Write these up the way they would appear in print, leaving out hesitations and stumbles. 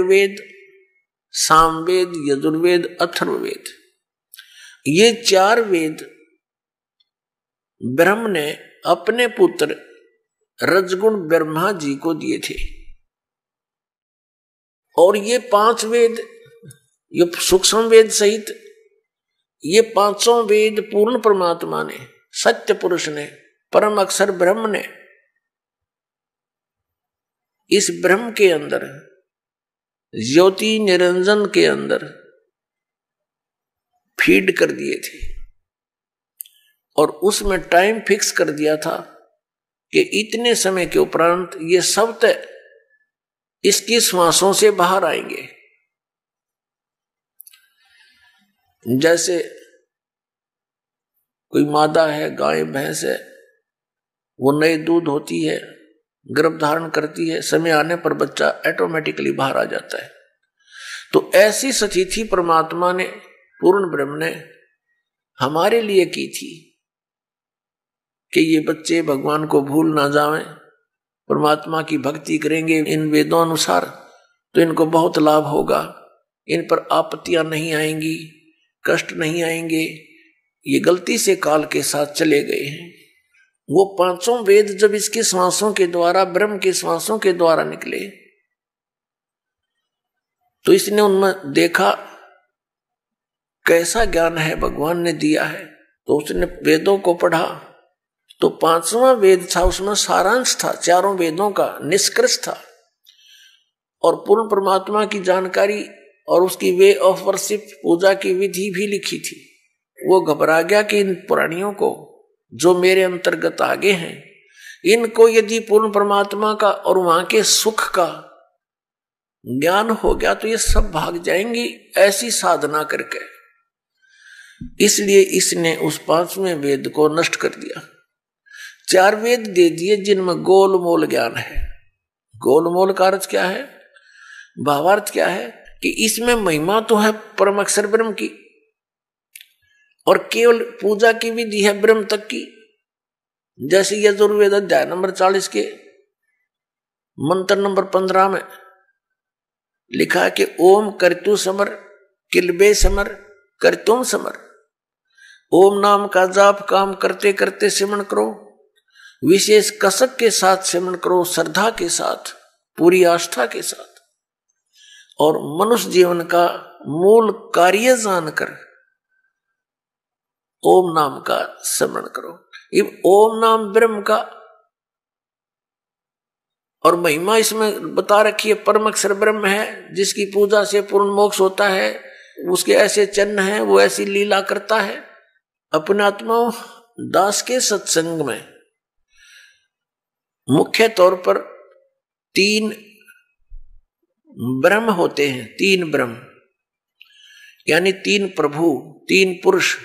ऋग्वेद, सामवेद, यजुर्वेद, अथर्ववेद, ये 4 वेद ब्रह्म ने अपने पुत्र रजगुण ब्रह्मा जी को दिए थे। और ये 5 वेद, ये सूक्ष्म वेद सहित ये 5 वेद पूर्ण परमात्मा ने, सत्य पुरुष ने, परम अक्षर ब्रह्म ने इस ब्रह्म के अंदर, ज्योति निरंजन के अंदर फीड कर दिए थे। और उसमें टाइम फिक्स कर दिया था कि इतने समय के उपरांत ये सब इसकी श्वासों से बाहर आएंगे। जैसे कोई मादा है, गाय भैंस है, वो नए दूध होती है, गर्भ धारण करती है, समय आने पर बच्चा ऑटोमेटिकली बाहर आ जाता है। तो ऐसी स्थिति परमात्मा ने, पूर्ण ब्रह्म ने हमारे लिए की थी कि ये बच्चे भगवान को भूल ना जाएं, परमात्मा की भक्ति करेंगे इन वेदों अनुसार तो इनको बहुत लाभ होगा, इन पर आपत्तियां नहीं आएंगी, कष्ट नहीं आएंगे। ये गलती से काल के साथ चले गए हैं। वो 5 वेद जब इसके श्वासों के द्वारा, ब्रह्म के श्वासों के द्वारा निकले, तो इसने उनमें देखा कैसा ज्ञान है भगवान ने दिया है। तो उसने वेदों को पढ़ा, तो 5वां वेद था, उसमें सारांश था, 4 वेदों का निष्कर्ष था। और पूर्ण परमात्मा की जानकारी और उसकी वे ऑफ वर्शिप, पूजा की विधि भी लिखी थी। वो घबरा गया कि इन प्राणियों को जो मेरे अंतर्गत आगे हैं, इनको यदि पूर्ण परमात्मा का और वहां के सुख का ज्ञान हो गया तो ये सब भाग जाएंगी ऐसी साधना करके। इसलिए इसने उस 5वें वेद को नष्ट कर दिया। 4 वेद दे दिए जिनमें गोलमोल ज्ञान है। गोलमोल का अर्थ क्या है, भावार्थ क्या है कि इसमें महिमा तो है परम अक्षर ब्रह्म की, और केवल पूजा की विधि है ब्रह्म तक की। जैसे यजुर्वेद अध्याय नंबर 40 के मंत्र नंबर 15 में लिखा है कि ओम कर्तु समर, किलबे समर, कर्तुम समर। ओम नाम का जाप काम करते करते सिमरण करो, विशेष कसक के साथ सिमरण करो, श्रद्धा के साथ, पूरी आस्था के साथ। और मनुष्य जीवन का मूल कार्य जानकर ओम नाम का स्मरण करो। ये ओम नाम ब्रह्म का, और महिमा इसमें बता रखी है, परम अक्षर ब्रह्म है जिसकी पूजा से पूर्ण मोक्ष होता है। उसके ऐसे चिन्ह हैं, वो ऐसी लीला करता है। अपने आत्मा दास के सत्संग में मुख्य तौर पर 3 ब्रह्म होते हैं। 3 ब्रह्म यानी 3 प्रभु, 3 पुरुष।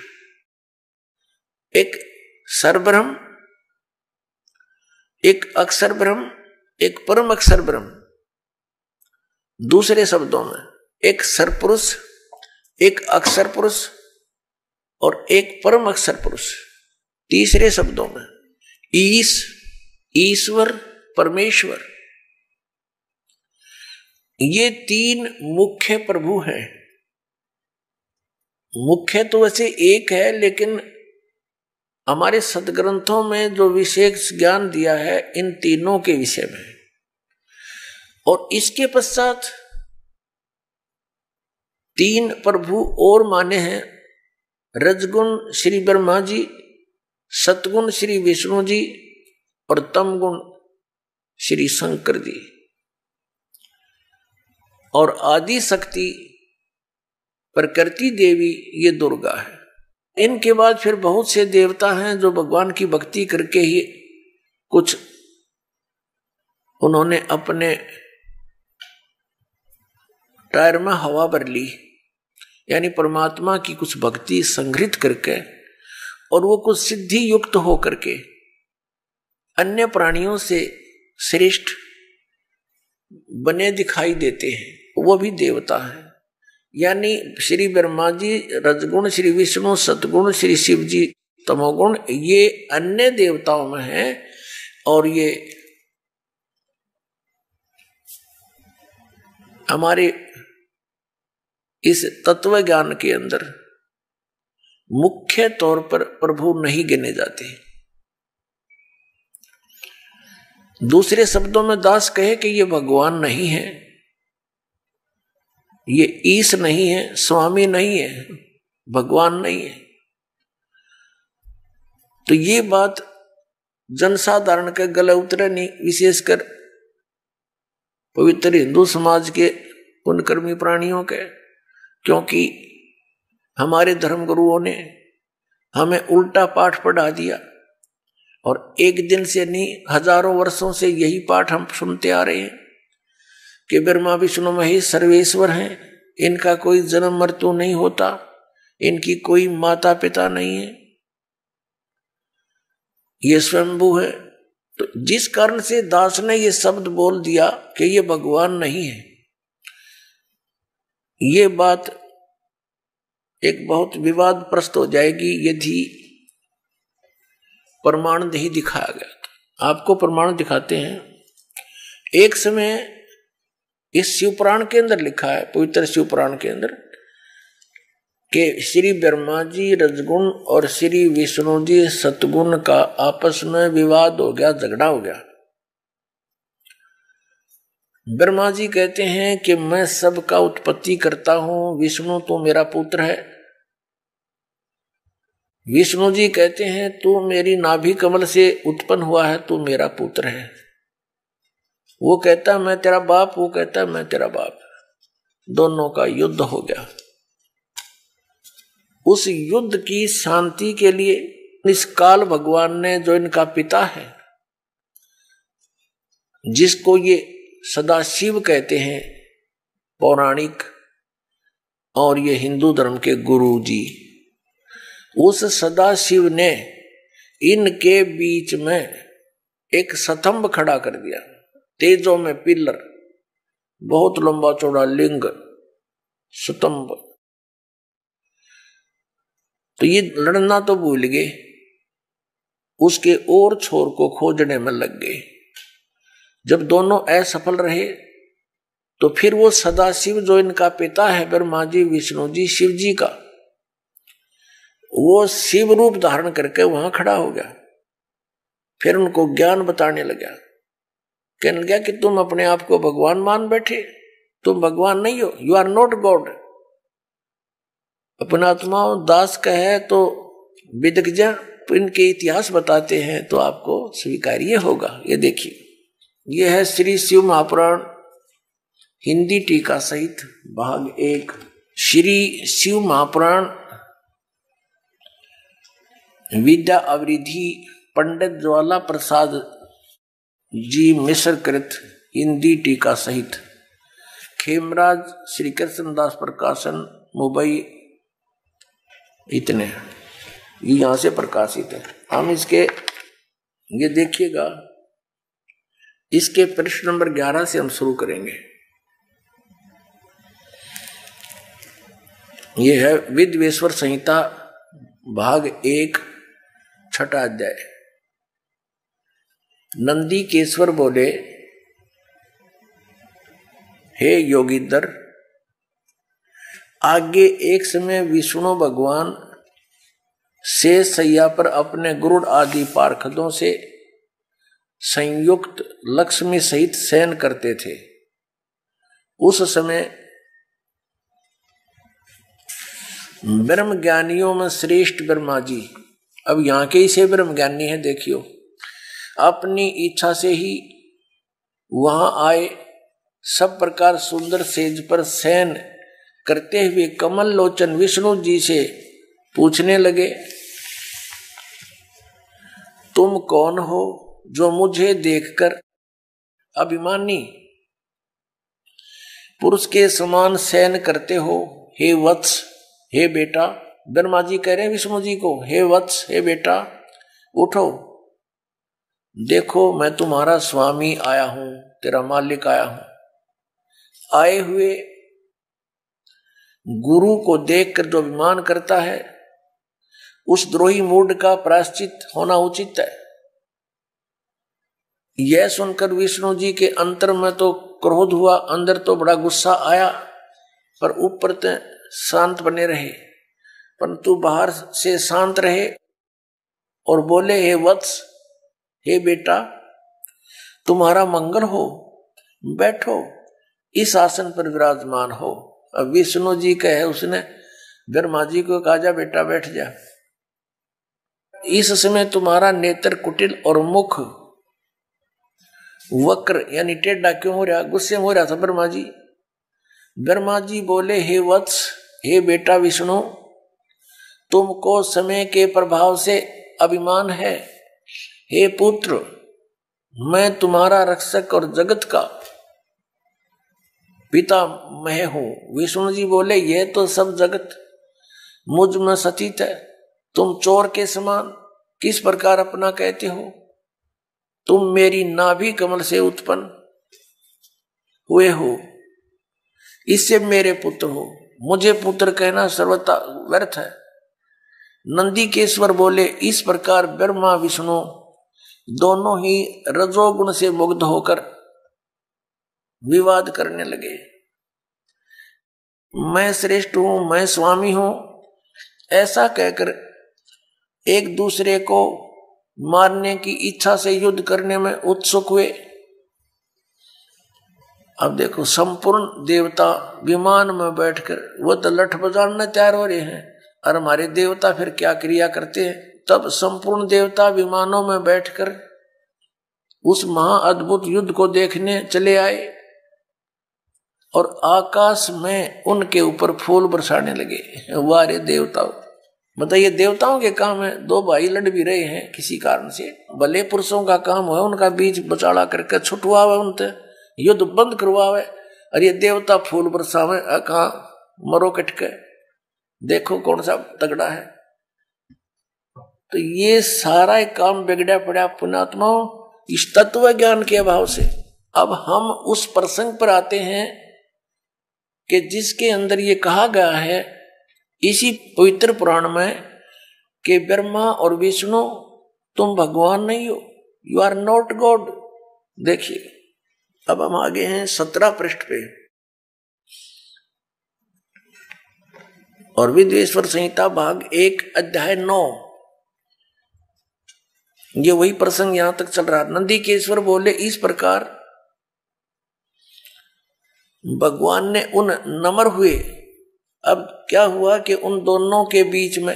एक सरब्रह्म, एक अक्षर ब्रह्म, एक परम अक्षर ब्रह्म। दूसरे शब्दों में एक सरपुरुष, एक अक्षर पुरुष और एक परम अक्षर पुरुष। तीसरे शब्दों में ईश्वर, परमेश्वर। ये 3 मुख्य प्रभु हैं। मुख्य तो वैसे एक है, लेकिन हमारे सदग्रंथों में जो विशेष ज्ञान दिया है इन तीनों के विषय में। और इसके पश्चात 3 प्रभु और माने हैं, रजगुण श्री ब्रह्मा जी, सतगुण श्री विष्णु जी और तमगुण श्री शंकर जी, और आदि शक्ति प्रकृति देवी ये दुर्गा है। इनके बाद फिर बहुत से देवता हैं जो भगवान की भक्ति करके ही कुछ उन्होंने अपने टायर में हवा भर ली, यानी परमात्मा की कुछ भक्ति संग्रहित करके, और वो कुछ सिद्धि युक्त हो करके अन्य प्राणियों से श्रेष्ठ बने दिखाई देते हैं, वो भी देवता है। यानी श्री ब्रह्मा जी रजगुण, श्री विष्णु सतगुण, श्री शिव जी तमोगुण, ये अन्य देवताओं में है। और ये हमारे इस तत्व ज्ञान के अंदर मुख्य तौर पर प्रभु नहीं गिने जाते। दूसरे शब्दों में दास कहे कि ये भगवान नहीं है, ये ईश नहीं है, स्वामी नहीं है, भगवान नहीं है। तो ये बात जनसाधारण के गले उतरे नहीं, विशेषकर पवित्र हिंदू समाज के पुण्यकर्मी प्राणियों के, क्योंकि हमारे धर्म गुरुओं ने हमें उल्टा पाठ पढ़ा दिया और एक दिन से नहीं, हजारों वर्षों से यही पाठ हम सुनते आ रहे हैं कि ब्रह्मा विष्णु महेश सर्वेश्वर हैं, इनका कोई जन्म मृत्यु नहीं होता, इनकी कोई माता पिता नहीं है, ये स्वयंभू है। तो जिस कारण से दास ने ये शब्द बोल दिया कि ये भगवान नहीं है, ये बात एक बहुत विवादप्रस्त हो जाएगी यदि प्रमाण नहीं दिखाया गया। तो आपको प्रमाण दिखाते हैं। एक समय इस शिवपुराण के अंदर लिखा है, पवित्र शिवपुराण के अंदर, कि श्री ब्रह्मा जी रजगुण और श्री विष्णु जी सतगुण का आपस में विवाद हो गया, झगड़ा हो गया। ब्रह्मा जी कहते हैं कि मैं सबका उत्पत्ति करता हूं, विष्णु तो मेरा पुत्र है। विष्णु जी कहते हैं तू मेरी नाभि कमल से उत्पन्न हुआ है, तू मेरा पुत्र है। वो कहता मैं तेरा बाप, वो कहता मैं तेरा बाप। दोनों का युद्ध हो गया। उस युद्ध की शांति के लिए इस काल भगवान ने, जो इनका पिता है, जिसको ये सदाशिव कहते हैं पौराणिक, और ये हिंदू धर्म के गुरु जी, उस सदाशिव ने इनके बीच में एक स्तंभ खड़ा कर दिया, तेजों में पिलर, बहुत लंबा चौड़ा लिंग स्तंभ। तो ये लड़ना तो भूल गए, उसके और छोर को खोजने में लग गए। जब दोनों असफल रहे तो फिर वो सदाशिव, जो इनका पिता है ब्रह्मा जी विष्णु जी शिव जी का, वो शिव रूप धारण करके वहां खड़ा हो गया। फिर उनको ज्ञान बताने लगा, कहने लगा कि तुम अपने आप को भगवान मान बैठे, तुम भगवान नहीं हो, यू आर नॉट गॉड। अपना आत्मा दास कहे तो विदग्ध इनके इतिहास बताते हैं तो आपको स्वीकार्य होगा। ये देखिए, ये है श्री शिव महापुराण हिंदी टीका सहित भाग 1। श्री शिव महापुराण विद्या अवरिधि पंडित ज्वाला प्रसाद जी मिश्र कृत हिंदी टीका सहित, खेमराज श्री कृष्णदास प्रकाशन मुंबई, इतने ये यहां से प्रकाशित है। हम इसके, ये देखिएगा, इसके पृष्ठ नंबर 11 से हम शुरू करेंगे। ये है विद्वेश्वर संहिता भाग 1 छठा अध्याय। नंदी केश्वर बोले, हे योगींद्र, आगे एक समय विष्णु भगवान शेष सैया पर अपने गरुड़ आदि पार्षदों से संयुक्त लक्ष्मी सहित शयन करते थे। उस समय ब्रह्म ज्ञानियों में श्रेष्ठ ब्रह्मा जी, अब यहाँ के ही से ब्रह्म ज्ञानी है, देखियो, अपनी इच्छा से ही वहां आए। सब प्रकार सुंदर सेज पर शयन करते हुए कमल लोचन विष्णु जी से पूछने लगे, तुम कौन हो जो मुझे देखकर अभिमानी पुरुष के समान शयन करते हो? हे वत्स, हे बेटा। ब्रह्मा जी कह रहे हैं विष्णु जी को, हे वत्स, हे बेटा, उठो, देखो मैं तुम्हारा स्वामी आया हूं, तेरा मालिक आया हूं। आए हुए गुरु को देखकर जो अभिमान करता है, उस द्रोही मूड का प्रायश्चित होना उचित है। यह सुनकर विष्णु जी के अंतर में तो क्रोध हुआ, अंदर तो बड़ा गुस्सा आया, पर ऊपर तो शांत बने रहे, परंतु बाहर से शांत रहे और बोले, हे वत्स, हे बेटा, तुम्हारा मंगल हो, बैठो, इस आसन पर विराजमान हो। अब विष्णु जी कहे, उसने ब्रह्मा जी को कहा, जा बेटा बैठ जा। इस समय तुम्हारा नेत्र कुटिल और मुख वक्र यानी टेढ़ा क्यों हो रहा? गुस्से में हो रहा था ब्रह्मा जी। ब्रह्मा जी बोले, हे वत्स, हे बेटा विष्णु, तुमको समय के प्रभाव से अभिमान है। हे पुत्र, मैं तुम्हारा रक्षक और जगत का पिता मैं हूं। विष्णु जी बोले, यह तो सब जगत मुझ में सचित है, तुम चोर के समान किस प्रकार अपना कहते हो? तुम मेरी नाभि कमल से उत्पन्न हुए हो, इससे मेरे पुत्र हो, मुझे पुत्र कहना सर्वथा व्यर्थ है। नंदीकेश्वर बोले, इस प्रकार ब्रह्मा विष्णु दोनों ही रजोगुण से मुग्ध होकर विवाद करने लगे। मैं श्रेष्ठ हूं, मैं स्वामी हूं, ऐसा कहकर एक दूसरे को मारने की इच्छा से युद्ध करने में उत्सुक हुए। अब देखो, संपूर्ण देवता विमान में बैठकर वो तो लठ बजाने तैयार हो रहे हैं, और हमारे देवता फिर क्या क्रिया करते हैं? तब संपूर्ण देवता विमानों में बैठकर उस महाअद्भुत युद्ध को देखने चले आए और आकाश में उनके ऊपर फूल बरसाने लगे। वारे देवताओं, बताइए, देवताओं के काम है, दो भाई लड़ भी रहे हैं किसी कारण से, भले पुरुषों का काम है उनका बीच बचाड़ा करके छुटवावे, उनसे युद्ध बंद करवावे, और ये देवता फूल बरसावे, कहा मरो कटके, देखो कौन सा तगड़ा है। तो ये सारा एक काम बिगड़ा पड़ा पुण्यात्माओं इस तत्व ज्ञान के अभाव से। अब हम उस प्रसंग पर आते हैं कि जिसके अंदर ये कहा गया है इसी पवित्र पुराण में कि ब्रह्मा और विष्णु तुम भगवान नहीं हो, यू आर नॉट गॉड। देखिए, अब हम आगे हैं 17 पृष्ठ पे, और विद्वेश्वर संहिता भाग 1 अध्याय 9, ये वही प्रसंग यहां तक चल रहा। नंदीकेश्वर बोले, इस प्रकार भगवान ने उन नम्र हुए। अब क्या हुआ कि उन दोनों के बीच में,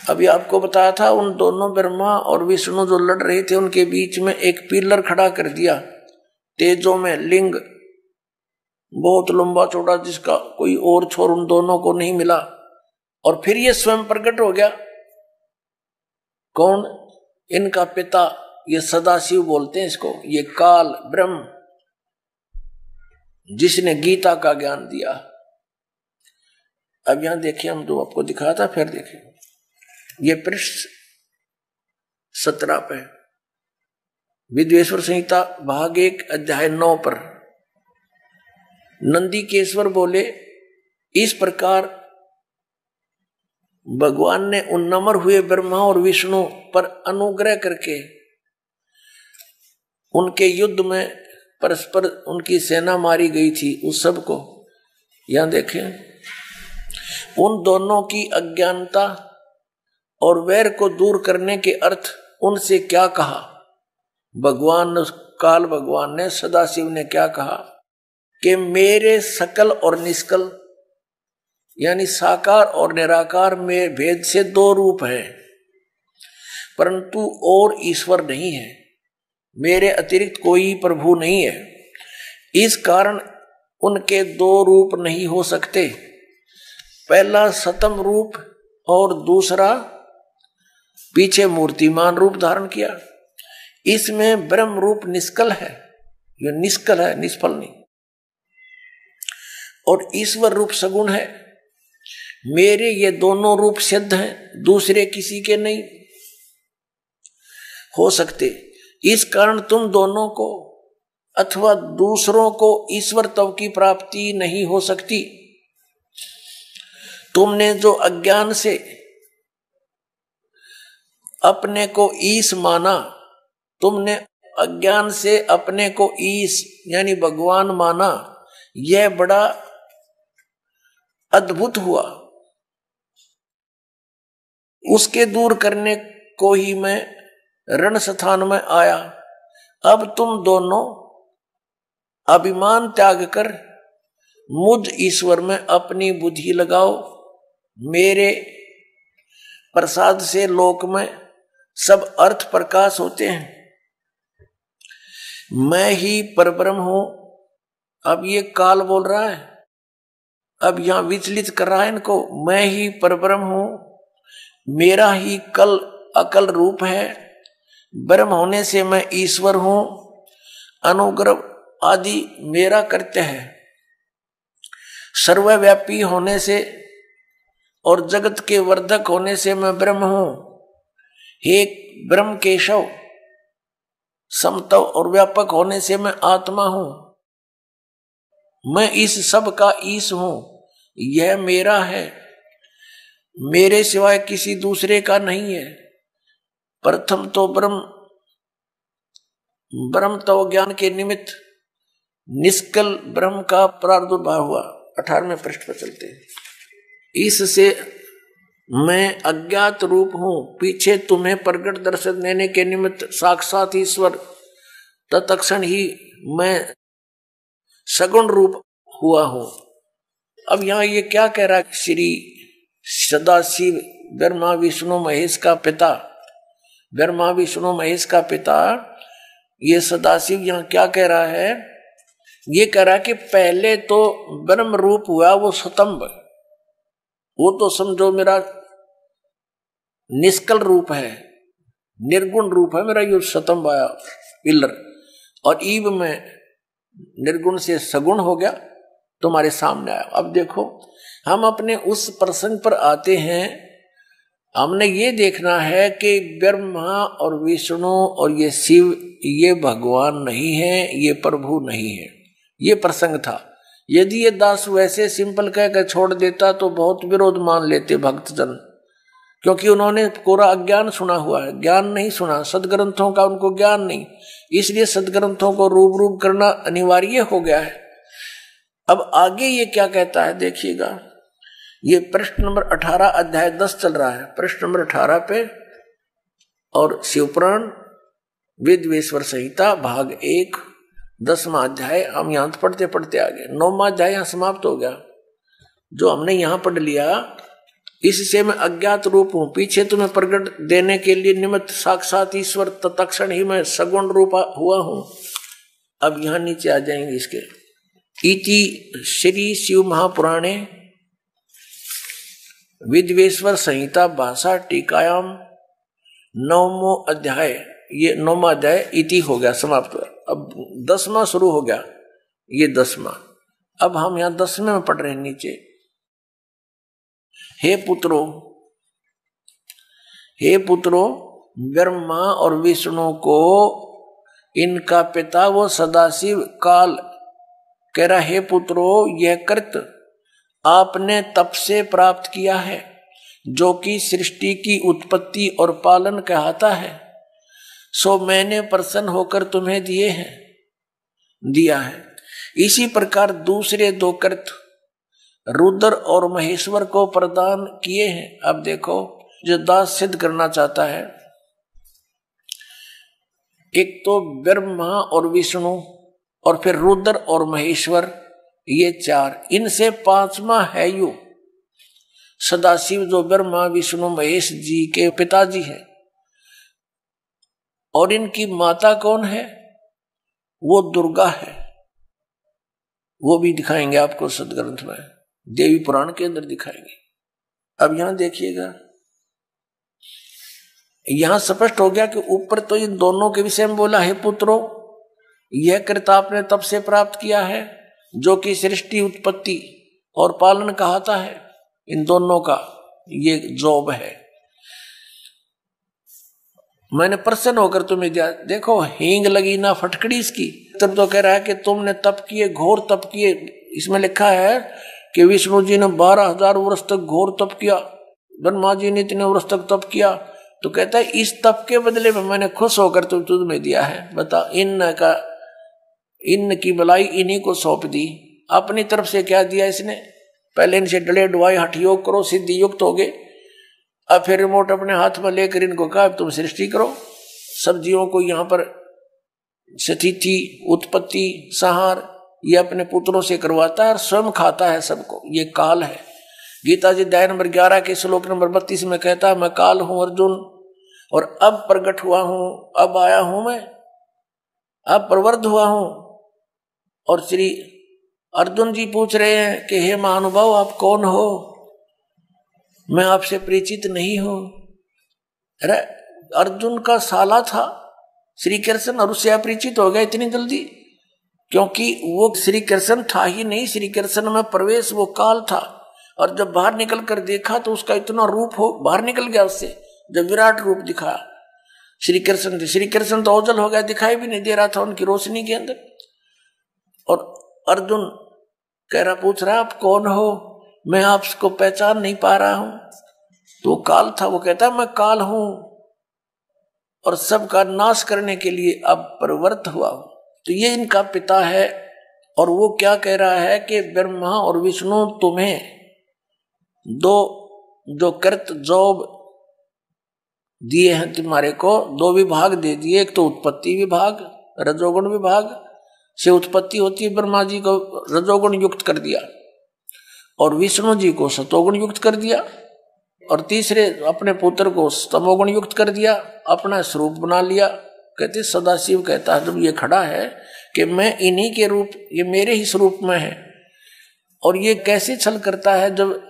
अभी आपको बताया था, उन दोनों ब्रह्मा और विष्णु जो लड़ रहे थे उनके बीच में एक पिलर खड़ा कर दिया, तेजों में लिंग बहुत लंबा चौड़ा, जिसका कोई और छोर उन दोनों को नहीं मिला। और फिर ये स्वयं प्रकट हो गया। कौन? इनका पिता, ये सदाशिव बोलते हैं इसको, ये काल ब्रह्म, जिसने गीता का ज्ञान दिया। अब यहां देखिए, हम तो आपको दिखाया था, फिर देखिए ये पृष्ठ 17 पे विद्वेश्वर संहिता भाग 1 अध्याय 9 पर नंदीकेश्वर बोले, इस प्रकार भगवान ने उन नम्र हुए ब्रह्मा और विष्णु पर अनुग्रह करके उनके युद्ध में परस्पर उनकी सेना मारी गई थी उस सब को, यहां देखें, उन दोनों की अज्ञानता और वैर को दूर करने के अर्थ उनसे क्या कहा भगवान, काल भगवान ने, सदाशिव ने क्या कहा कि मेरे सकल और निष्कल यानी साकार और निराकार में भेद से 2 रूप हैं, परंतु और ईश्वर नहीं है, मेरे अतिरिक्त कोई प्रभु नहीं है। इस कारण उनके 2 रूप नहीं हो सकते, पहला सतम रूप और दूसरा पीछे मूर्तिमान रूप धारण किया। इसमें ब्रह्म रूप निष्कल है, ये निष्कल है, निष्फल नहीं, और ईश्वर रूप सगुण है। मेरे ये दोनों रूप सिद्ध हैं, दूसरे किसी के नहीं हो सकते। इस कारण तुम दोनों को अथवा दूसरों को ईश्वर तव की प्राप्ति नहीं हो सकती। तुमने जो अज्ञान से अपने को ईश माना, तुमने अज्ञान से अपने को ईश यानी भगवान माना, यह बड़ा अद्भुत हुआ। उसके दूर करने को ही मैं रण स्थान में आया। अब तुम दोनों अभिमान त्याग कर मुझ ईश्वर में अपनी बुद्धि लगाओ। मेरे प्रसाद से लोक में सब अर्थ प्रकाश होते हैं। मैं ही परब्रह्म हूं। अब ये काल बोल रहा है, अब यहां विचलित कर रहा है इनको। मैं ही परब्रह्म हूं, मेरा ही कल अकल रूप है। ब्रह्म होने से मैं ईश्वर हूं। अनुग्रह आदि मेरा कृत्य है। सर्वव्यापी होने से और जगत के वर्धक होने से मैं ब्रह्म हूं। हे ब्रह्म केशव, समत्व और व्यापक होने से मैं आत्मा हूं। मैं इस सब का ईश हूं। यह मेरा है, मेरे सिवाय किसी दूसरे का नहीं है। प्रथम तो ब्रह्म तो ज्ञान के निमित्त निष्कल ब्रह्म का प्रादुर्भाव हुआ। 18वें पृष्ठ पर चलते हैं। इससे मैं अज्ञात रूप हूं, पीछे तुम्हें प्रगट दर्शन देने के निमित्त साक्षात ईश्वर, तत्क्षण ही मैं सगुण रूप हुआ हूं। अब यहां ये क्या कह रहा है? श्री सदाशिव ब्रह्मा विष्णु महेश का पिता, ब्रह्मा विष्णु महेश का पिता ये सदाशिव यहां क्या कह रहा है? ये कह रहा है कि पहले तो ब्रह्म रूप हुआ वो स्तंभ, वो तो समझो मेरा निष्कल रूप है, निर्गुण रूप है मेरा। ये स्तंभ आया पिलर, और ईब में निर्गुण से सगुण हो गया, तुम्हारे सामने आया। अब देखो हम अपने उस प्रसंग पर आते हैं। हमने ये देखना है कि ब्रह्मा और विष्णु और ये शिव ये भगवान नहीं है, ये प्रभु नहीं है। ये प्रसंग था। यदि ये दास वैसे सिंपल कहकर छोड़ देता तो बहुत विरोध मान लेते भक्तजन, क्योंकि उन्होंने कोरा अज्ञान सुना हुआ है, ज्ञान नहीं सुना, सदग्रंथों का उनको ज्ञान नहीं। इसलिए सदग्रंथों को रूप करना अनिवार्य हो गया है। अब आगे ये क्या कहता है देखिएगा। ये पृष्ठ नंबर 18 अध्याय 10 चल रहा है, पृष्ठ नंबर 18 पे। और शिवपुराण वेदवेश्वर संहिता भाग 1 10वां अध्याय हम यहां पढ़ते पढ़ते आ गए। 9वां अध्याय यहां समाप्त हो गया। जो हमने यहां पढ़ लिया, इससे मैं अज्ञात रूप हूं, पीछे तुम्हें प्रकट देने के लिए निमित्त साक्षात ईश्वर, तत्क्षण ही मैं सगुण रूप हुआ हूं। अब यहां नीचे आ जाएंगे इसके। इति श्री शिव महापुराणे विद्वेश्वर संहिता भाषा टीकायाम 9वां अध्याय, ये 9वां अध्याय इति हो गया, समाप्त हुआ। अब 10वां शुरू हो गया, ये 10वां। अब हम यहां 10वें में पढ़ रहे हैं नीचे। हे पुत्रों, ब्रह्मा और विष्णु को इनका पिता वो सदाशिव काल कह रहा, हे पुत्रों, यह कृत आपने तप से प्राप्त किया है, जो कि सृष्टि की उत्पत्ति और पालन कहता है। सो मैंने प्रसन्न होकर तुम्हें दिया है। इसी प्रकार दूसरे 2 कृत रुद्र और महेश्वर को प्रदान किए हैं। अब देखो, जो दास सिद्ध करना चाहता है, एक तो ब्रह्मा और विष्णु और फिर रुद्र और महेश्वर, ये 4, इनसे 5वां है यू सदाशिव, जो ब्रह्मा विष्णु महेश जी के पिताजी है। और इनकी माता कौन है? वो दुर्गा है। वो भी दिखाएंगे आपको सदग्रंथ में, देवी पुराण के अंदर दिखाएंगे। अब यहां देखिएगा, यहां स्पष्ट हो गया कि ऊपर तो इन दोनों के विषय में बोला है, पुत्रों, यह कृत आपने तब से प्राप्त किया है, जो कि सृष्टि उत्पत्ति और पालन कहता है। इन दोनों का ये जॉब है। मैंने प्रसन्न होकर तुम्हें दिया। देखो, हींग लगी ना फटकड़ी इसकी। तब तो कह रहा है कि तुमने तप किए, घोर तप किए। इसमें लिखा है कि विष्णु जी ने 12,000 वर्ष तक घोर तप किया, ब्रह्मा जी ने इतने वर्ष तक तप किया, तो कहता है इस तप के बदले में मैंने खुश होकर तुझ में दिया है। बता, इन की भलाई इन्हीं को सौंप दी। अपनी तरफ से क्या दिया इसने? पहले इनसे डले डुआई हठ योग करो, सिद्धि युक्त हो गए। अब फिर रिमोट अपने हाथ में लेकर इनको कहा तुम सृष्टि करो। सब जीवों को यहाँ पर स्थिति, उत्पत्ति, संहार ये अपने पुत्रों से करवाता है और स्वयं खाता है सबको। ये काल है। गीता जी अध्याय नंबर 11 के श्लोक नंबर 32 में कहता है मैं काल हूं अर्जुन, और अब प्रकट हुआ हूं, अब आया हूं मैं, अब प्रवृद्ध हुआ हूं। और श्री अर्जुन जी पूछ रहे हैं कि हे महानुभाव आप कौन हो? मैं आपसे परिचित नहीं हूं। अरे अर्जुन का साला था श्री कृष्ण और उससे अपरिचित हो गया इतनी जल्दी? क्योंकि वो श्री कृष्ण था ही नहीं, श्री कृष्ण में प्रवेश वो काल था। और जब बाहर निकल कर देखा तो उसका इतना रूप हो बाहर निकल गया उससे, जब विराट रूप दिखा श्री कृष्ण तो ओझल हो गया, दिखाई भी नहीं दे रहा था उनकी रोशनी के अंदर। और अर्जुन कह रहा, पूछ रहा आप कौन हो? मैं आपको पहचान नहीं पा रहा हूं। तो वो काल था। वो कहता मैं काल हूं और सबका नाश करने के लिए अब प्रवृत्त हुआ हूं। तो ये इनका पिता है। और वो क्या कह रहा है कि ब्रह्मा और विष्णु तुम्हें दो जो कृत जॉब दिए हैं, तुम्हारे को दो विभाग दे दिए। एक तो उत्पत्ति विभाग, रजोगुण विभाग से उत्पत्ति होती है, ब्रह्मा जी को रजोगुण युक्त कर दिया और विष्णु जी को सतोगुण युक्त कर दिया, और तीसरे अपने पुत्र को तमोगुण युक्त कर दिया, अपना स्वरूप बना लिया। कहते सदाशिव कहता है जब ये खड़ा है कि मैं इन्हीं के रूप, ये मेरे ही स्वरूप में है। और ये कैसे छल करता है? जब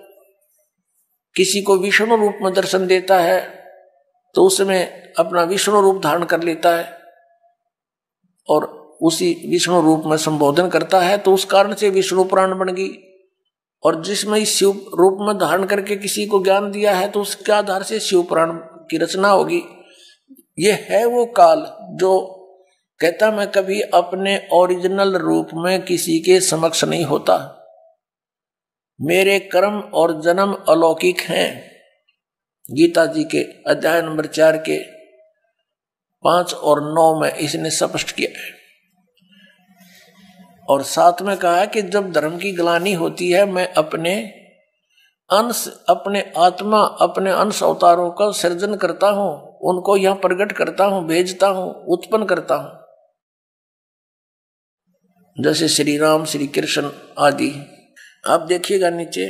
किसी को विष्णु रूप में दर्शन देता है तो उसमें अपना विष्णु रूप धारण कर लेता है और उसी विष्णु रूप में संबोधन करता है, तो उस कारण से विष्णु पुराण बन गई। और जिसमें इस शिव रूप में धारण करके किसी को ज्ञान दिया है तो उसके आधार से शिव पुराण की रचना होगी। ये है वो काल जो कहता मैं कभी अपने ओरिजिनल रूप में किसी के समक्ष नहीं होता, मेरे कर्म और जन्म अलौकिक हैं। गीता जी के अध्याय नंबर 4 के 5 और 9 में इसने स्पष्ट किया है। और साथ में कहा है कि जब धर्म की ग्लानि होती है मैं अपने अंश, अपने आत्मा, अपने अंश अवतारों का सृजन करता हूं, उनको यहां प्रकट करता हूं, भेजता हूं, उत्पन्न करता हूं, जैसे श्री राम, श्री कृष्ण आदि। आप देखिएगा नीचे,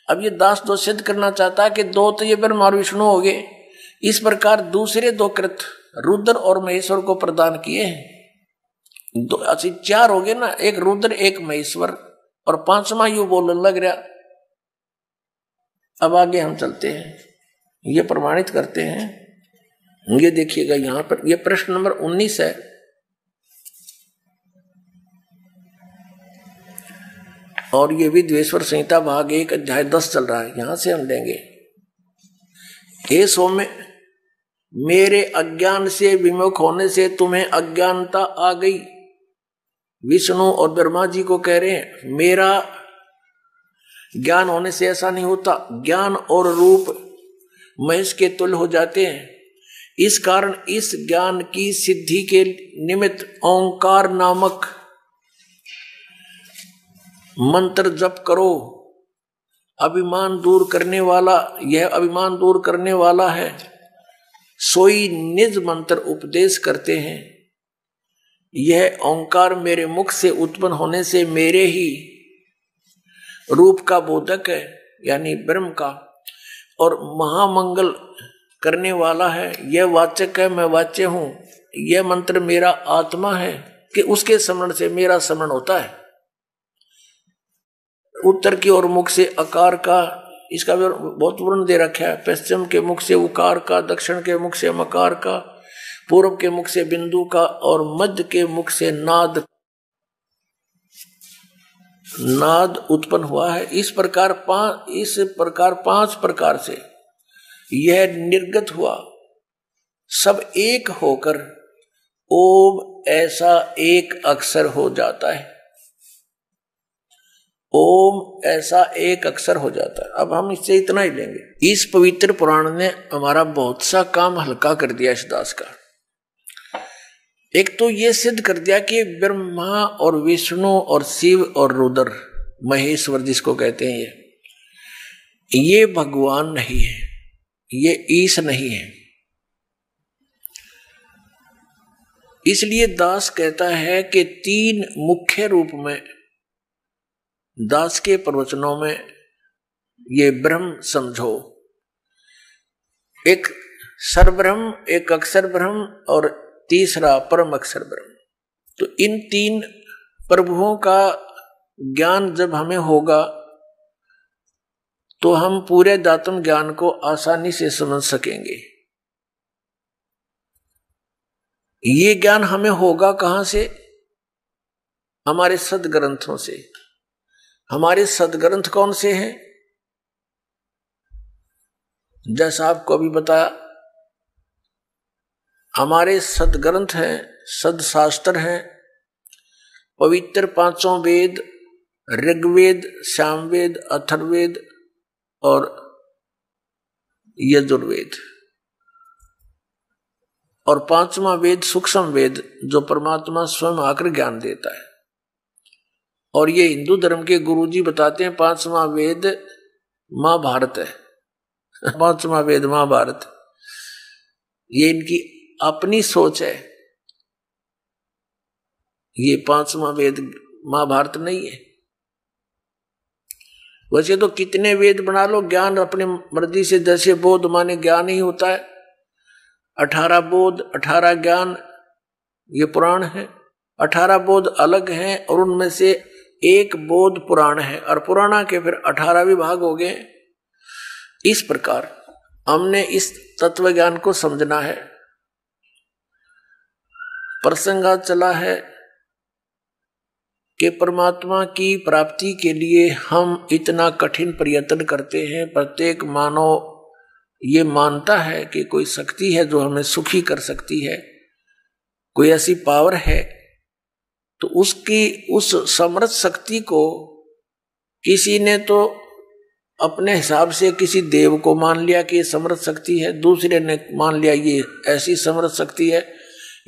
अब ये दास दो सिद्ध करना चाहता है कि दो तो ये ब्रह्मा और विष्णु हो गए, इस प्रकार दूसरे दो कृत रुद्र और महेश्वर को प्रदान किए हैं। दो अच्छी 4 हो गए ना, एक रुद्र एक महेश्वर, और 5वां यू बोलने लग रहा। अब आगे हम चलते हैं, ये प्रमाणित करते हैं। ये देखिएगा यहां पर, ये प्रश्न नंबर 19 है। और ये विद्वेश्वर संहिता भाग 1 अध्याय 10 चल रहा है, यहां से हम लेंगे। हे सौम्य, मेरे अज्ञान से विमुख होने से तुम्हें अज्ञानता आ गई। विष्णु और ब्रह्मा जी को कह रहे हैं मेरा ज्ञान होने से ऐसा नहीं होता, ज्ञान और रूप महेश के तुल्य हो जाते हैं। इस कारण इस ज्ञान की सिद्धि के निमित्त ओंकार नामक मंत्र जप करो। अभिमान दूर करने वाला, यह अभिमान दूर करने वाला है। सोई निज मंत्र उपदेश करते हैं। यह ओंकार मेरे मुख से उत्पन्न होने से मेरे ही रूप का बोधक है, यानी ब्रह्म का, और महामंगल करने वाला है। यह वाचक है, मैं वाच्य हूं। यह मंत्र मेरा आत्मा है कि उसके स्मरण से मेरा स्मरण होता है। उत्तर की ओर मुख से आकार का, इसका भी बहुत वर्णन दे रखा है। पश्चिम के मुख से उकार का, दक्षिण के मुख से मकार का, पूर्व के मुख से बिंदु का, और मध्य के मुख से नाद उत्पन्न हुआ है। इस प्रकार 5 प्रकार से यह निर्गत हुआ, सब एक होकर ओम ऐसा एक अक्षर हो जाता है। ओम ऐसा एक अक्षर हो जाता है। अब हम इससे इतना ही लेंगे। इस पवित्र पुराण ने हमारा बहुत सा काम हल्का कर दिया इस दास का। एक तो ये सिद्ध कर दिया कि ब्रह्मा और विष्णु और शिव और रुद्र, महेश्वर जिसको कहते हैं, ये भगवान नहीं है, ये ईश नहीं है। इसलिए दास कहता है कि तीन मुख्य रूप में दास के प्रवचनों में ये ब्रह्म समझो। एक सरब्रह्म, एक अक्षर ब्रह्म और तीसरा परम अक्षर ब्रह्म। तो इन तीन प्रभुओं का ज्ञान जब हमें होगा तो हम पूरे दातम ज्ञान को आसानी से समझ सकेंगे। ये ज्ञान हमें होगा कहां से? हमारे सदग्रंथों से। हमारे सदग्रंथ कौन से हैं? जैसा आपको अभी बताया, हमारे सदग्रंथ हैं, सदशास्त्र हैं, पवित्र पांचों वेद, ऋग्वेद, सामवेद, अथर्ववेद और यजुर्वेद, और पांचवा वेद सूक्ष्म वेद जो परमात्मा स्वयं आकर ज्ञान देता है। और ये हिंदू धर्म के गुरुजी बताते हैं पांचवा वेद महाभारत है। पांचवा वेद महाभारत, ये इनकी अपनी सोच है। ये पांचवा वेद महाभारत नहीं है। वैसे तो कितने वेद बना लो, ज्ञान अपने मर्जी से, जैसे बोध माने ज्ञान ही होता है। 18 बोध 18 ज्ञान ये पुराण है। 18 बोध अलग हैं और उनमें से एक बोध पुराण है, और पुराणा के फिर 18 विभाग हो गए। इस प्रकार हमने इस तत्व ज्ञान को समझना है। प्रसंग चला है कि परमात्मा की प्राप्ति के लिए हम इतना कठिन प्रयत्न करते हैं। प्रत्येक मानव ये मानता है कि कोई शक्ति है जो हमें सुखी कर सकती है, कोई ऐसी पावर है। तो उसकी उस समर्थ शक्ति को किसी ने तो अपने हिसाब से किसी देव को मान लिया कि ये समर्थ शक्ति है, दूसरे ने मान लिया ये ऐसी समर्थ शक्ति है,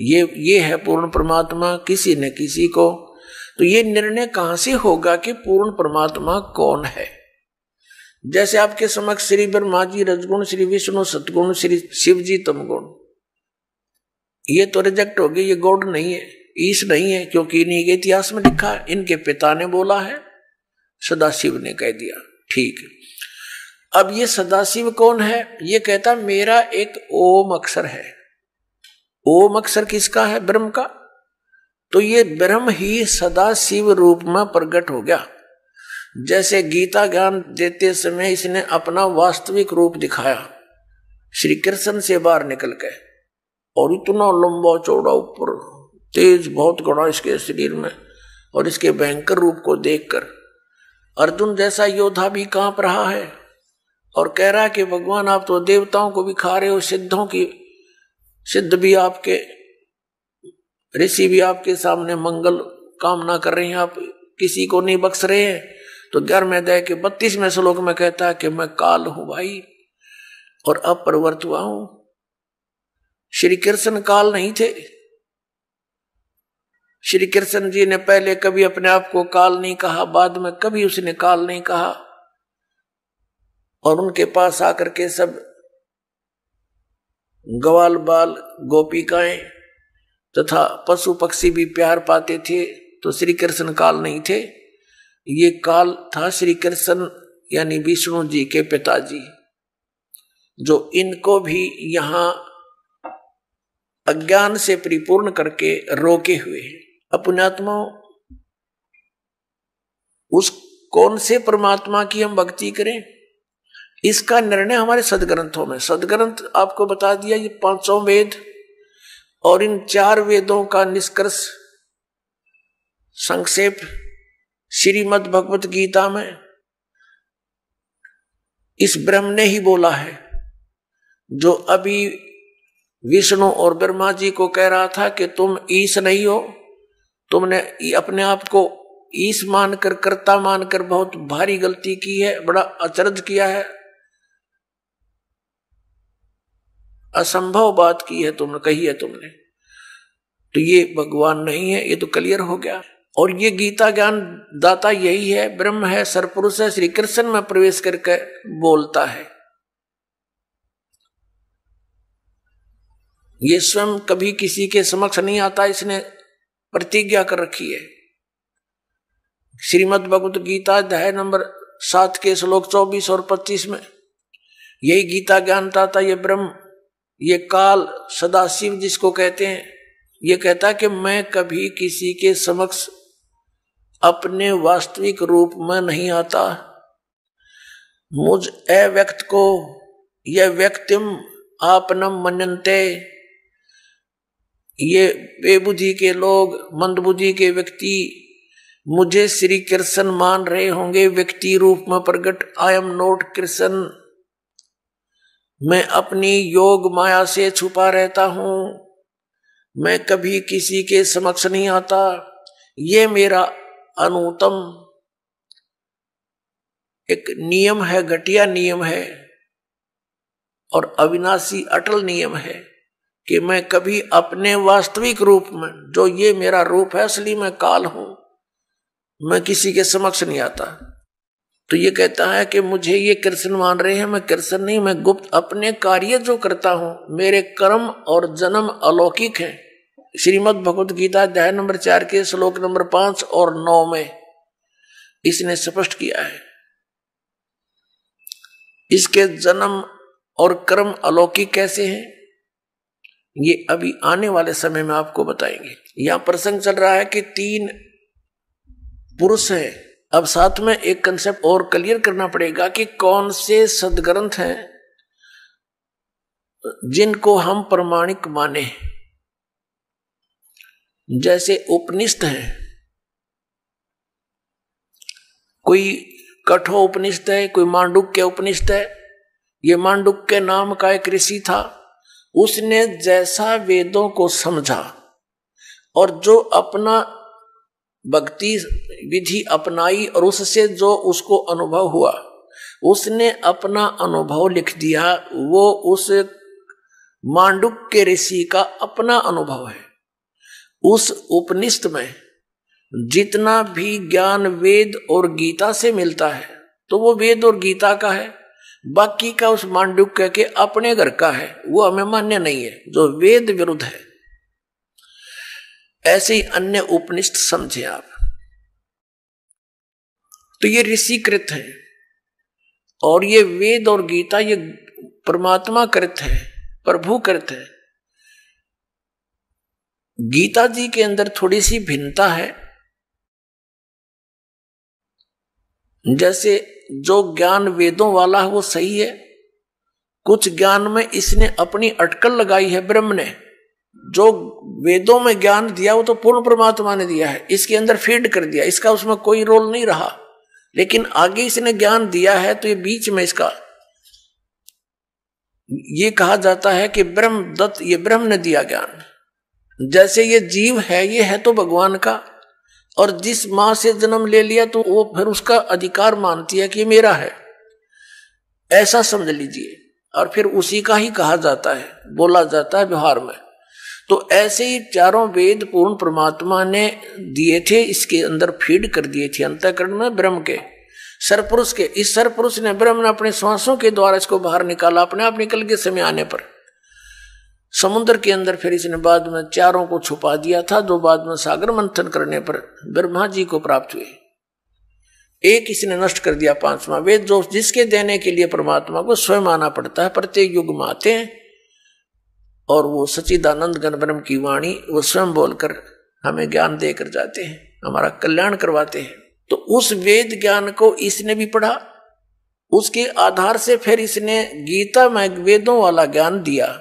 ये है पूर्ण परमात्मा, किसी ने किसी को। तो ये निर्णय कहां से होगा कि पूर्ण परमात्मा कौन है? जैसे आपके समक्ष श्री ब्रह्मा जी रजगुण, श्री विष्णु सतगुण, श्री शिव जी तमगुण, ये तो रिजेक्ट हो गई, ये गॉड नहीं है, ईश नहीं है, क्योंकि इन्हीं के इतिहास में लिखा है, इनके पिता ने बोला है, सदाशिव ने कह दिया। ठीक, अब ये सदाशिव कौन है? ये कहता मेरा एक ओम अक्षर है। ओम अक्षर किसका है? ब्रह्म का। तो ये ब्रह्म ही सदाशिव रूप में प्रकट हो गया। जैसे गीता ज्ञान देते समय इसने अपना वास्तविक रूप दिखाया श्री कृष्ण से बाहर निकल के, और इतना लंबा चौड़ा ऊपर तेज बहुत घड़ा इसके शरीर में, और इसके भयंकर रूप को देखकर अर्जुन जैसा योद्धा भी कांप रहा है और कह रहा है कि भगवान आप तो देवताओं को भी खा रहे हो, सिद्धों की सिद्ध भी आपके, ऋषि भी आपके सामने मंगल कामना कर रहे हैं, आप किसी को नहीं बख्श रहे हैं। तो 11वें अध्याय के 32वें श्लोक में कहता है कि मैं काल हूं भाई और अपरिवर्त हुआ हूं। श्री कृष्ण काल नहीं थे। श्री कृष्ण जी ने पहले कभी अपने आप को काल नहीं कहा, बाद में कभी उसने काल नहीं कहा, और उनके पास आकर के सब ग्वाल बाल गोपिकाएं तथा पशु पक्षी भी प्यार पाते थे। तो श्री कृष्ण काल नहीं थे, ये काल था श्री कृष्ण यानी विष्णु जी के पिताजी, जो इनको भी यहां अज्ञान से परिपूर्ण करके रोके हुए हैं। अपनात्मा उस कौन से परमात्मा की हम भक्ति करें, इसका निर्णय हमारे सदग्रंथों में। सदग्रंथ आपको बता दिया, ये 5 वेद और इन 4 वेदों का निष्कर्ष संक्षेप श्रीमद् भगवत गीता में इस ब्रह्म ने ही बोला है, जो अभी विष्णु और ब्रह्मा जी को कह रहा था कि तुम ईश नहीं हो, तुमने अपने आप को ईश मानकर, कर्ता मानकर बहुत भारी गलती की है, बड़ा अचरज किया है, असंभव बात की है तुमने, कही है तुमने, तो ये भगवान नहीं है, ये तो क्लियर हो गया। और ये गीता ज्ञान दाता यही है, ब्रह्म है, सरपुरुष है, श्री कृष्ण में प्रवेश करके बोलता है। ये स्वयं कभी किसी के समक्ष नहीं आता, इसने प्रतिज्ञा कर रखी है। श्रीमद् भगवत गीता अध्याय नंबर 7 के श्लोक 24 और 25 में यही गीता ज्ञानता था। ये ब्रह्म, ये काल, सदाशिव जिसको कहते हैं, ये कहता है कि मैं कभी किसी के समक्ष अपने वास्तविक रूप में नहीं आता। मुझ अव्यक्त को यह व्यक्तिम आपनम मनन्ते, ये बेबुद्धि के लोग, मंदबुद्धि के व्यक्ति मुझे श्री कृष्ण मान रहे होंगे व्यक्ति रूप में प्रकट। आई एम नॉट कृष्ण, मैं अपनी योग माया से छुपा रहता हूं, मैं कभी किसी के समक्ष नहीं आता। ये मेरा अनुत्तम एक नियम है, घटिया नियम है और अविनाशी अटल नियम है कि मैं कभी अपने वास्तविक रूप में, जो ये मेरा रूप है, असली मैं काल हूं, मैं किसी के समक्ष नहीं आता। तो ये कहता है कि मुझे ये कृष्ण मान रहे हैं, मैं कृष्ण नहीं, मैं गुप्त अपने कार्य जो करता हूं, मेरे कर्म और जन्म अलौकिक हैं। श्रीमद् भगवत गीता अध्याय नंबर 4 के श्लोक नंबर 5 और 9 में इसने स्पष्ट किया है। इसके जन्म और कर्म अलौकिक कैसे हैं, ये अभी आने वाले समय में आपको बताएंगे। यहां प्रसंग चल रहा है कि 3 पुरुष हैं। अब साथ में एक कंसेप्ट और क्लियर करना पड़ेगा कि कौन से सदग्रंथ हैं जिनको हम प्रमाणिक माने। जैसे उपनिषद हैं, कोई कठोर उपनिषद है, कोई मांडुक्य उपनिषद है। ये मांडुक्य नाम का एक ऋषि था, उसने जैसा वेदों को समझा और जो अपना भक्ति विधि अपनाई और उससे जो उसको अनुभव हुआ, उसने अपना अनुभव लिख दिया। वो उस मांडुक्य ऋषि का अपना अनुभव है। उस उपनिषद में जितना भी ज्ञान वेद और गीता से मिलता है तो वो वेद और गीता का है, बाकी का उस मांडुक्य के अपने घर का है, वो हमें मान्य नहीं है, जो वेद विरुद्ध है। ऐसे ही अन्य उपनिषद समझे आप। तो ये ऋषिकृत है और ये वेद और गीता ये परमात्मा कृत है, प्रभु कृत है। गीता जी के अंदर थोड़ी सी भिन्नता है। जैसे जो ज्ञान वेदों वाला है वो सही है, कुछ ज्ञान में इसने अपनी अटकल लगाई है। ब्रह्म ने जो वेदों में ज्ञान दिया वो तो पूर्ण परमात्मा ने दिया है, इसके अंदर फीड कर दिया, इसका उसमें कोई रोल नहीं रहा। लेकिन आगे इसने ज्ञान दिया है तो ये बीच में इसका ये कहा जाता है कि ब्रह्म दत्त, ये ब्रह्म ने दिया ज्ञान। जैसे ये जीव है, ये है तो भगवान का, और जिस मां से जन्म ले लिया तो वो फिर उसका अधिकार मानती है कि ये मेरा है, ऐसा समझ लीजिए। और फिर उसी का ही कहा जाता है, बोला जाता है व्यवहार में। तो ऐसे ही चारों वेद पूर्ण परमात्मा ने दिए थे, इसके अंदर फीड कर दिए थे अंतःकरण में ब्रह्म के, सरपुरुष के। इस सरपुरुष ने, ब्रह्म ने अपने श्वासों के द्वारा इसको बाहर निकाला। अपने आप निकल के समय आने पर समुद्र के अंदर फिर इसने बाद में चारों को छुपा दिया था, जो बाद में सागर मंथन करने पर ब्रह्मा जी को प्राप्त हुए। एक इसने नष्ट कर दिया, 5वां वेद, जो जिसके देने के लिए परमात्मा को स्वयं आना पड़ता है। प्रत्येक युग में आते हैं और वो सच्चिदानंद घन ब्रह्म की वाणी वो स्वयं बोलकर हमें ज्ञान देकर जाते हैं, हमारा कल्याण करवाते हैं। तो उस वेद ज्ञान को इसने भी पढ़ा, उसके आधार से फिर इसने गीता में वेदों वाला ज्ञान दिया।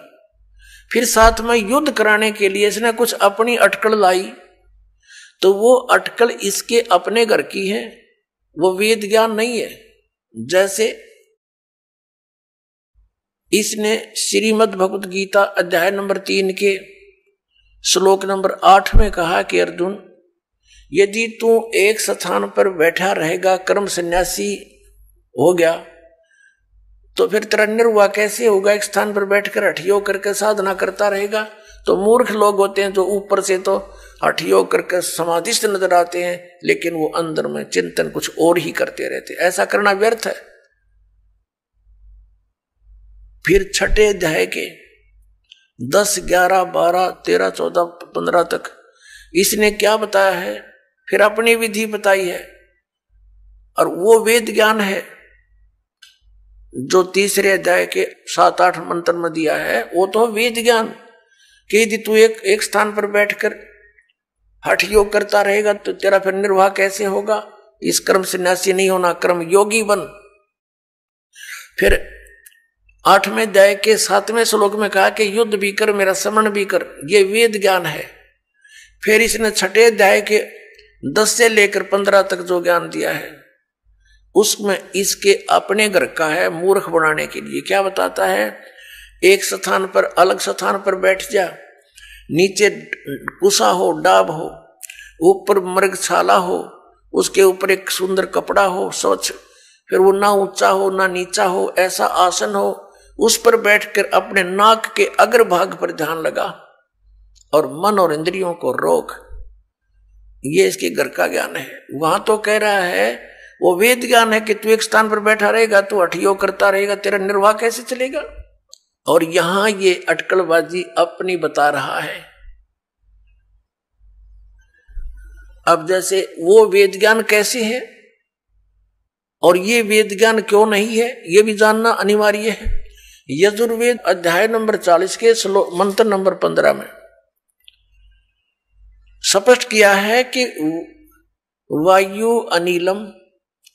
फिर साथ में युद्ध कराने के लिए इसने कुछ अपनी अटकल लाई, तो वो अटकल इसके अपने घर की है, वो वेद ज्ञान नहीं है। जैसे इसने श्रीमद् भगवत गीता अध्याय नंबर 3 के श्लोक नंबर 8 में कहा कि अर्जुन, यदि तू एक स्थान पर बैठा रहेगा, कर्म सन्यासी हो गया, तो फिर तेरा निर्वाह कैसे होगा? एक स्थान पर बैठकर हठ योग करके साधना करता रहेगा। तो मूर्ख लोग होते हैं जो ऊपर से तो हठ योग करके समाधिस्थ नजर आते हैं, लेकिन वो अंदर में चिंतन कुछ और ही करते रहते। ऐसा करना व्यर्थ है। फिर छठे अध्याय के 10, 11, 12, 13, 14, 15 तक इसने क्या बताया है? फिर अपनी विधि बताई है। और वो वेद ज्ञान है जो तीसरे अध्याय के 7, 8 मंत्र में दिया है। वो तो वेद ज्ञान कि यदि तू एक स्थान पर बैठकर हठ योग करता रहेगा तो तेरा फिर निर्वाह कैसे होगा? इस कर्म सन्यासी नहीं होना, कर्म योगी बन। फिर 8वें अध्याय के 7वें श्लोक में कहा कि युद्ध भी कर, मेरा स्मरण भी कर। ये वेद ज्ञान है। फिर इसने छठे अध्याय के 10 से लेकर 15 तक जो ज्ञान दिया है उसमें इसके अपने घर का है मूर्ख बनाने के लिए। क्या बताता है? एक स्थान पर, अलग स्थान पर बैठ जा, नीचे कुसा हो, डाब हो, ऊपर मृगशाला हो, उसके ऊपर एक सुंदर कपड़ा हो स्वच्छ, फिर वो ना ऊंचा हो ना नीचा हो, ऐसा आसन हो, उस पर बैठकर अपने नाक के अग्रभाग पर ध्यान लगा और मन और इंद्रियों को रोक। ये इसके घर का ज्ञान है। वहां तो कह रहा है वो वेद ज्ञान है कि तू एक स्थान पर बैठा रहेगा, तू हठ योग करता रहेगा, तेरा निर्वाह कैसे चलेगा? और यहां ये अटकलबाजी अपनी बता रहा है। अब जैसे वो वेद ज्ञान कैसे है और ये वेद ज्ञान क्यों नहीं है, ये भी जानना अनिवार्य है। यजुर्वेद अध्याय नंबर 40 के मंत्र नंबर 15 में स्पष्ट किया है कि वायु अनिलम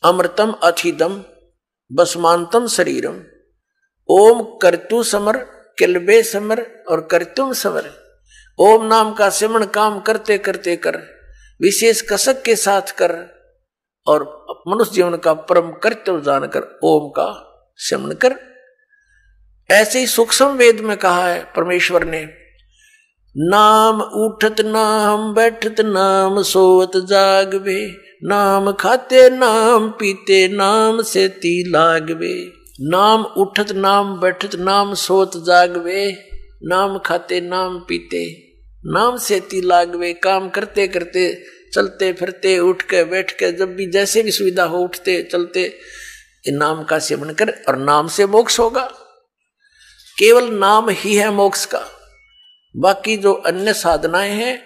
अमृतम अथिदम बसमांतम शरीरम ओम कर्तु समर किलबे समर और कर्तुम समर। ओम नाम का सिमरण काम करते करते कर, विशेष कसक के साथ कर और मनुष्य जीवन का परम कर्तव्य जानकर ओम का सिमरण कर। ऐसे ही सूक्ष्म वेद में कहा है परमेश्वर ने, नाम उठत नाम बैठत नाम सोवत जागवे, नाम खाते नाम पीते नाम से ती लागवे। नाम उठत नाम बैठत नाम सोत जागवे, नाम खाते नाम पीते नाम से ती लागवे। काम करते करते, चलते फिरते, उठ के बैठ के, जब भी जैसे भी सुविधा हो, उठते चलते नाम का सेवन कर और नाम से मोक्ष होगा। केवल नाम ही है मोक्ष का। बाकी जो अन्य साधनाएं हैं,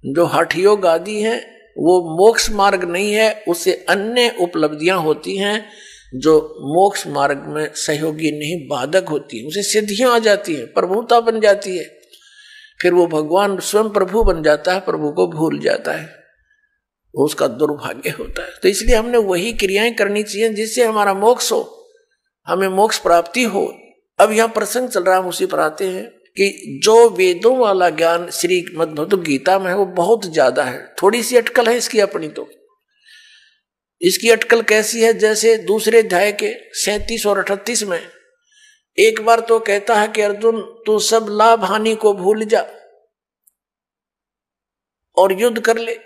जो हठ योग आदि हैं, वो मोक्ष मार्ग नहीं है। उससे अन्य उपलब्धियां होती हैं जो मोक्ष मार्ग में सहयोगी नहीं, बाधक होती है। उसे सिद्धियां आ जाती है, प्रभुता बन जाती है, फिर वो भगवान स्वयं प्रभु बन जाता है, प्रभु को भूल जाता है, उसका दुर्भाग्य होता है। तो इसलिए हमने वही क्रियाएं करनी चाहिए जिससे हमारा मोक्ष हो, हमें मोक्ष प्राप्ति हो। अब यहाँ प्रसंग चल रहा है, हम उसी पर आते हैं कि जो वेदों वाला ज्ञान श्री भगवद गीता में है वो बहुत ज्यादा है। थोड़ी सी अटकल है इसकी अपनी। तो इसकी अटकल कैसी है? जैसे दूसरे अध्याय के 37 और 38 में एक बार तो कहता है कि अर्जुन तू सब लाभ हानि को भूल जा और युद्ध कर ले,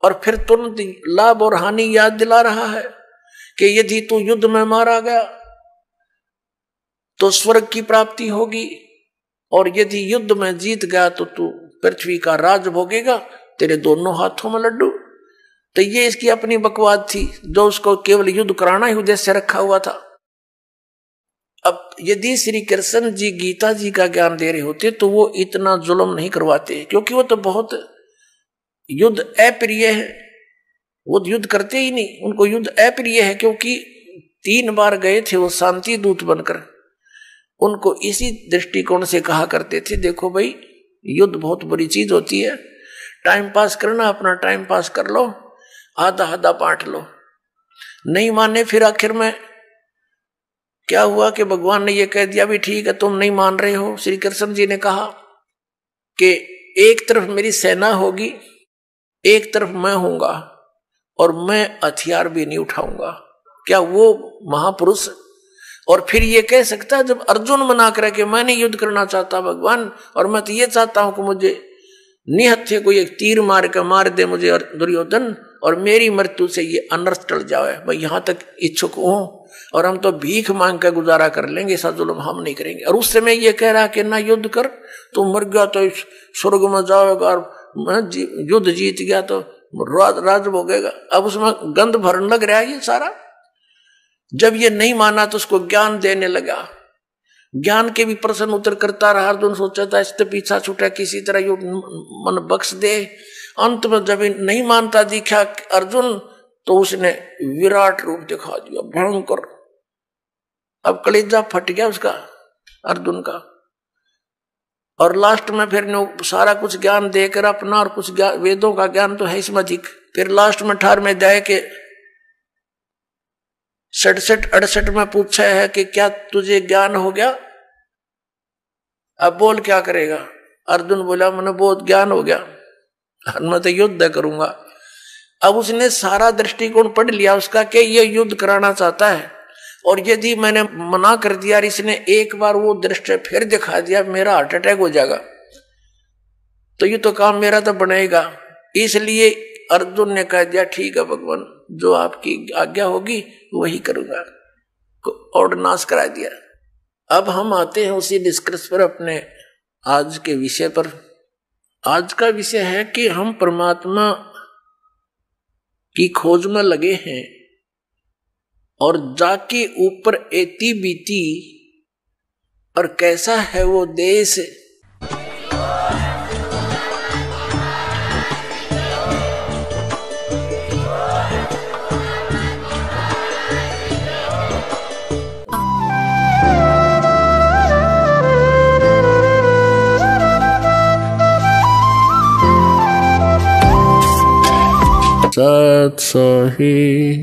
और फिर तुरंत लाभ और हानि याद दिला रहा है कि यदि तू युद्ध में मारा गया तो स्वर्ग की प्राप्ति होगी, और यदि युद्ध में जीत गया तो तू पृथ्वी का राज भोगेगा, तेरे दोनों हाथों में लड्डू। तो ये इसकी अपनी बकवाद थी जो उसको केवल युद्ध कराना ही उद्देश्य रखा हुआ था। अब यदि श्री कृष्ण जी गीता जी का ज्ञान दे रहे होते तो वो इतना जुल्म नहीं करवाते, क्योंकि वो तो बहुत युद्ध अप्रिय है, वो युद्ध करते ही नहीं, उनको युद्ध अप्रिय है। क्योंकि 3 बार गए थे वो शांति दूत बनकर, उनको इसी दृष्टिकोण से कहा करते थे, देखो भाई युद्ध बहुत बुरी चीज होती है, टाइम पास करना अपना टाइम पास कर लो, आधा आधा बांट लो। नहीं माने, फिर आखिर में क्या हुआ कि भगवान ने ये कह दिया भी ठीक है तुम नहीं मान रहे हो। श्री कृष्ण जी ने कहा कि एक तरफ मेरी सेना होगी, एक तरफ मैं हूंगा, और मैं हथियार भी नहीं उठाऊंगा। क्या वो महापुरुष और फिर ये कह सकता है जब अर्जुन मना करे कि मैं नहीं युद्ध करना चाहता भगवान, और मैं तो ये चाहता हूं कि मुझे निहत्थे को एक तीर मार के मार दे मुझे और दुर्योधन, और मेरी मृत्यु से ये अनर्थ टल जाए, मैं यहां तक इच्छुक हूं, और हम तो भीख मांग कर गुजारा कर लेंगे, ऐसा जुल्म हम नहीं करेंगे। और उस समय ये कह रहा कि ना युद्ध कर, तू मर गया तो स्वर्ग में जाएगा, और युद्ध जीत गया तो राज भोगेगा। अब उसमें गंध भरने लग रहा है ये सारा। जब ये नहीं माना तो उसको ज्ञान देने लगा, ज्ञान के भी प्रश्न उत्तर करता रहा। अर्जुन सोचा था इससे पीछा छूटा, किसी तरह यो मन बख्श दे। अंत में जब नहीं मानता दिखा अर्जुन, तो उसने विराट रूप दिखा दिया, भयंकर। अब कलेजा फट गया उसका, अर्जुन का। और लास्ट में फिर सारा कुछ ज्ञान देकर अपना, और कुछ वेदों का ज्ञान तो है इसमें अधिक। फिर लास्ट में 18वें अध्याय के 67-68 में पूछा है कि क्या तुझे ज्ञान हो गया, अब बोल क्या करेगा। अर्जुन बोला मैंने बहुत ज्ञान हो गया, मैं तो युद्ध करूंगा। अब उसने सारा दृष्टिकोण पढ़ लिया उसका कि ये युद्ध कराना चाहता है, और यदि मैंने मना कर दिया, इसने एक बार वो दृष्टि फिर दिखा दिया, मेरा हार्ट अटैक हो जाएगा, तो ये तो काम मेरा तो बनेगा। इसलिए अर्जुन ने कह दिया ठीक है भगवान, जो आपकी आज्ञा होगी वही करूंगा, और नाश करा दिया। अब हम आते हैं उसी निष्कर्ष पर, अपने आज के विषय पर। आज का विषय है कि हम परमात्मा की खोज में लगे हैं, और जाके ऊपर एती बीती, और कैसा है वो देश। सत सही।